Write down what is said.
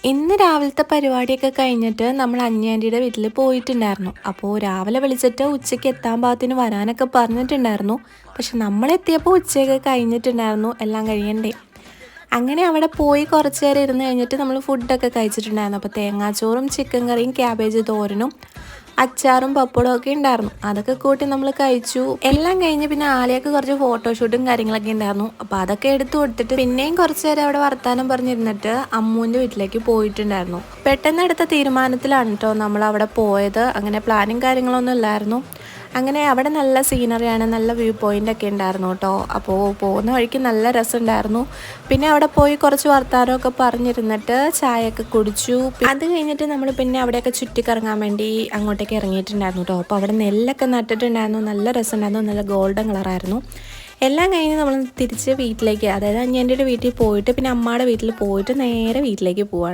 ഇന്ന് രാവിലത്തെ പരിപാടിയൊക്കെ കഴിഞ്ഞിട്ട് നമ്മൾ അഞ്ഞാൻ്റിയുടെ വീട്ടിൽ പോയിട്ടുണ്ടായിരുന്നു. അപ്പോൾ രാവിലെ വിളിച്ചിട്ട് ഉച്ചയ്ക്ക് എത്താൻ പാകത്തിന് വരാനൊക്കെ പറഞ്ഞിട്ടുണ്ടായിരുന്നു. പക്ഷെ നമ്മളെത്തിയപ്പോൾ ഉച്ചയൊക്കെ കഴിഞ്ഞിട്ടുണ്ടായിരുന്നു, എല്ലാം കഴിയണ്ടേ. അങ്ങനെ അവിടെ പോയി കുറച്ച് നേരം ഇരുന്ന് കഴിഞ്ഞിട്ട് നമ്മൾ ഫുഡൊക്കെ കഴിച്ചിട്ടുണ്ടായിരുന്നു. അപ്പോൾ തേങ്ങാച്ചോറും ചിക്കൻ കറിയും ക്യാബേജ് തോരനും അച്ചാറും പപ്പടവും ഒക്കെ ഉണ്ടായിരുന്നു. അതൊക്കെ കൂട്ടി നമ്മൾ കഴിച്ചു. എല്ലാം കഴിഞ്ഞ് പിന്നെ ആലിയക്ക് കുറച്ച് ഫോട്ടോഷൂട്ടും കാര്യങ്ങളൊക്കെ ഉണ്ടായിരുന്നു. അപ്പോൾ അതൊക്കെ എടുത്തു കൊടുത്തിട്ട് പിന്നെയും കുറച്ച് നേരം അവിടെ വർത്താനം പറഞ്ഞിരുന്നിട്ട് അമ്മൂൻ്റെ വീട്ടിലേക്ക് പോയിട്ടുണ്ടായിരുന്നു. പെട്ടെന്ന് എടുത്ത തീരുമാനത്തിലാണ് കേട്ടോ നമ്മൾ അവിടെ പോയത്. അങ്ങനെ പ്ലാനും കാര്യങ്ങളൊന്നും ഇല്ലായിരുന്നു. അങ്ങനെ അവിടെ നല്ല സീനറിയാണ്, നല്ല വ്യൂ പോയിൻ്റ് ഒക്കെ ഉണ്ടായിരുന്നു കേട്ടോ. അപ്പോൾ പോകുന്ന വഴിക്ക് നല്ല രസമുണ്ടായിരുന്നു. പിന്നെ അവിടെ പോയി കുറച്ച് വർത്താനമൊക്കെ പറഞ്ഞിരുന്നിട്ട് ചായയൊക്കെ കുടിച്ചു. അത് കഴിഞ്ഞിട്ട് നമ്മൾ പിന്നെ അവിടെയൊക്കെ ചുറ്റിക്കറങ്ങാൻ വേണ്ടി അങ്ങോട്ടേക്ക് ഇറങ്ങിയിട്ടുണ്ടായിരുന്നു കേട്ടോ. അപ്പോൾ അവിടെ നെല്ലൊക്കെ നട്ടിട്ടുണ്ടായിരുന്നു, നല്ല രസമുണ്ടായിരുന്നു, നല്ല ഗോൾഡൻ കളറായിരുന്നു. എല്ലാം കഴിഞ്ഞ് നമ്മൾ തിരിച്ച് വീട്ടിലേക്ക്, അതായത് അനിയൻ്റെ വീട്ടിൽ പോയിട്ട് പിന്നെ അമ്മയുടെ വീട്ടിൽ പോയിട്ട് നേരെ വീട്ടിലേക്ക് പോവാണ്.